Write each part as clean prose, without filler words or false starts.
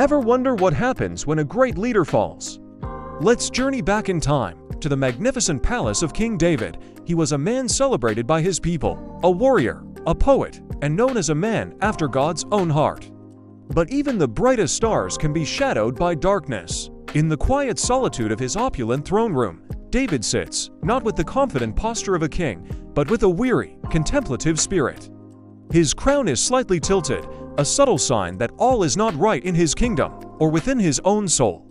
Ever wonder what happens when a great leader falls? Let's journey back in time to the magnificent palace of King David. He was a man celebrated by his people, a warrior, a poet, and known as a man after God's own heart. But even the brightest stars can be shadowed by darkness. In the quiet solitude of his opulent throne room, David sits, not with the confident posture of a king, but with a weary, contemplative spirit. His crown is slightly tilted, a subtle sign that all is not right in his kingdom or within his own soul.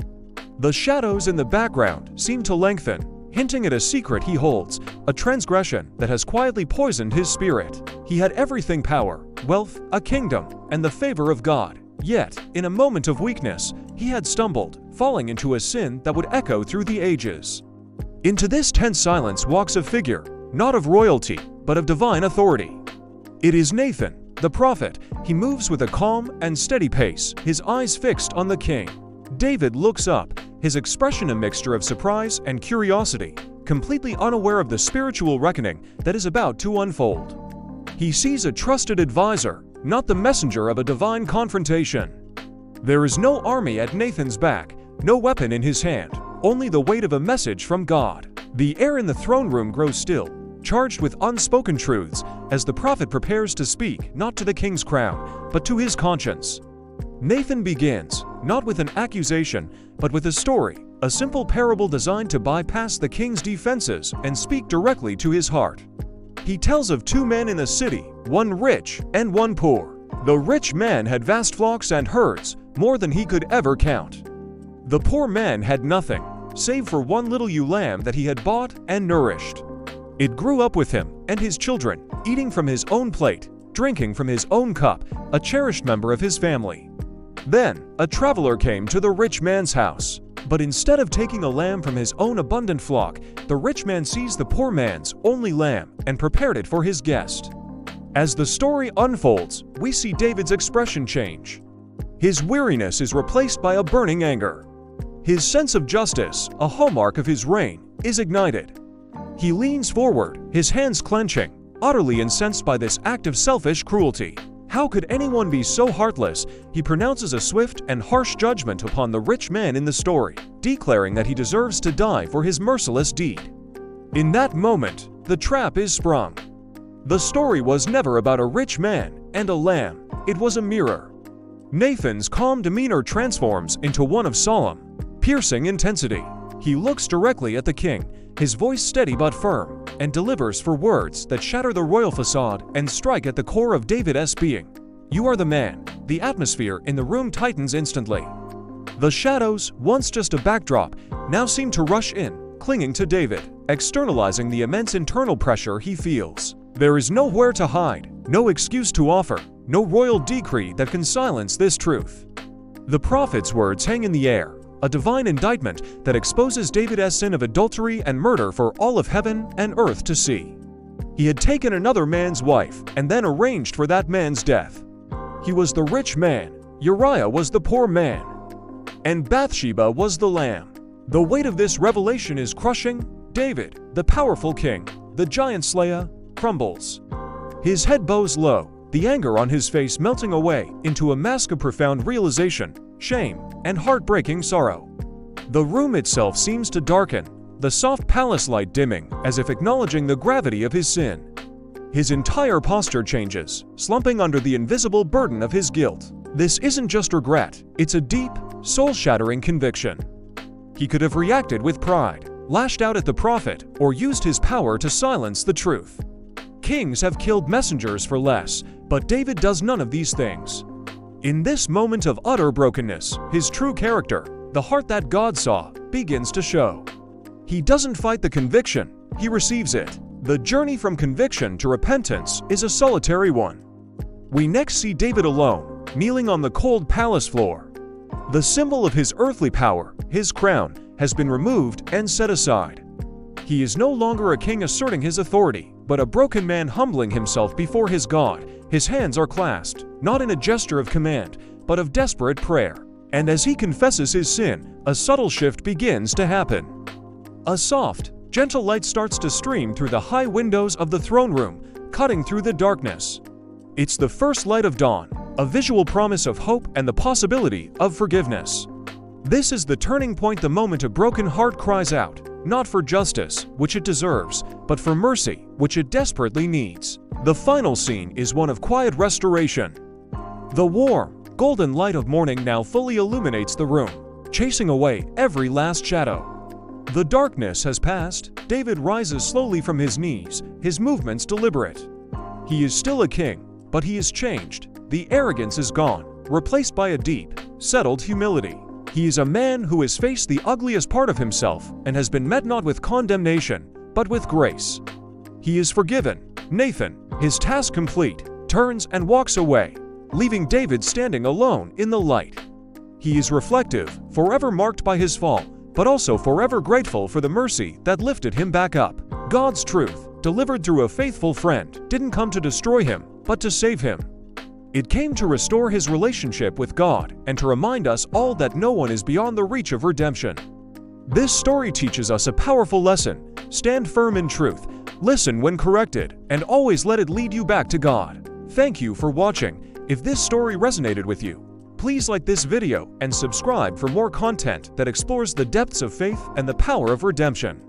The shadows in the background seem to lengthen, hinting at a secret he holds, a transgression that has quietly poisoned his spirit. He had everything: power, wealth, a kingdom, and the favor of God. Yet, in a moment of weakness, he had stumbled, falling into a sin that would echo through the ages. Into this tense silence walks a figure, not of royalty, but of divine authority. It is Nathan, the prophet. He moves with a calm and steady pace, his eyes fixed on the king. David looks up, his expression a mixture of surprise and curiosity, completely unaware of the spiritual reckoning that is about to unfold. He sees a trusted advisor, not the messenger of a divine confrontation. There is no army at Nathan's back, no weapon in his hand, only the weight of a message from God. The air in the throne room grows still, charged with unspoken truths, as the prophet prepares to speak not to the king's crown, but to his conscience. Nathan begins, not with an accusation, but with a story, a simple parable designed to bypass the king's defenses and speak directly to his heart. He tells of two men in a city, one rich and one poor. The rich man had vast flocks and herds, more than he could ever count. The poor man had nothing, save for one little ewe lamb that he had bought and nourished. It grew up with him and his children, eating from his own plate, drinking from his own cup, a cherished member of his family. Then, a traveler came to the rich man's house. But instead of taking a lamb from his own abundant flock, the rich man seized the poor man's only lamb and prepared it for his guest. As the story unfolds, we see David's expression change. His weariness is replaced by a burning anger. His sense of justice, a hallmark of his reign, is ignited. He leans forward, his hands clenching, utterly incensed by this act of selfish cruelty. How could anyone be so heartless? He pronounces a swift and harsh judgment upon the rich man in the story, declaring that he deserves to die for his merciless deed. In that moment, the trap is sprung. The story was never about a rich man and a lamb. It was a mirror. Nathan's calm demeanor transforms into one of solemn, piercing intensity. He looks directly at the king, his voice steady but firm, and delivers for words that shatter the royal facade and strike at the core of David's being. "You are the man." The atmosphere in the room tightens instantly. The shadows, once just a backdrop, now seem to rush in, clinging to David, externalizing the immense internal pressure he feels. There is nowhere to hide, no excuse to offer, no royal decree that can silence this truth. The prophet's words hang in the air, a divine indictment that exposes David's sin of adultery and murder for all of heaven and earth to see. He had taken another man's wife and then arranged for that man's death. He was the rich man, Uriah was the poor man, and Bathsheba was the lamb. The weight of this revelation is crushing. David, the powerful king, the giant slayer, crumbles. His head bows low, the anger on his face melting away into a mask of profound realization, shame, and heartbreaking sorrow. The room itself seems to darken, the soft palace light dimming as if acknowledging the gravity of his sin. His entire posture changes, slumping under the invisible burden of his guilt. This isn't just regret, it's a deep, soul-shattering conviction. He could have reacted with pride, lashed out at the prophet, or used his power to silence the truth. Kings have killed messengers for less, but David does none of these things. In this moment of utter brokenness, his true character, the heart that God saw, begins to show. He doesn't fight the conviction, he receives it. The journey from conviction to repentance is a solitary one. We next see David alone, kneeling on the cold palace floor. The symbol of his earthly power, his crown, has been removed and set aside. He is no longer a king asserting his authority, but a broken man humbling himself before his God. His hands are clasped, not in a gesture of command, but of desperate prayer. And as he confesses his sin, a subtle shift begins to happen. A soft, gentle light starts to stream through the high windows of the throne room, cutting through the darkness. It's the first light of dawn, a visual promise of hope and the possibility of forgiveness. This is the turning point, the moment a broken heart cries out, not for justice, which it deserves, but for mercy, which it desperately needs. The final scene is one of quiet restoration. The warm, golden light of morning now fully illuminates the room, chasing away every last shadow. The darkness has passed. David rises slowly from his knees, his movements deliberate. He is still a king, but he is changed. The arrogance is gone, replaced by a deep, settled humility. He is a man who has faced the ugliest part of himself and has been met not with condemnation, but with grace. He is forgiven. Nathan, his task complete, turns and walks away, leaving David standing alone in the light. He is reflective, forever marked by his fall, but also forever grateful for the mercy that lifted him back up. God's truth, delivered through a faithful friend, didn't come to destroy him, but to save him. It came to restore his relationship with God and to remind us all that no one is beyond the reach of redemption. This story teaches us a powerful lesson. Stand firm in truth, listen when corrected, and always let it lead you back to God. Thank you for watching. If this story resonated with you, please like this video and subscribe for more content that explores the depths of faith and the power of redemption.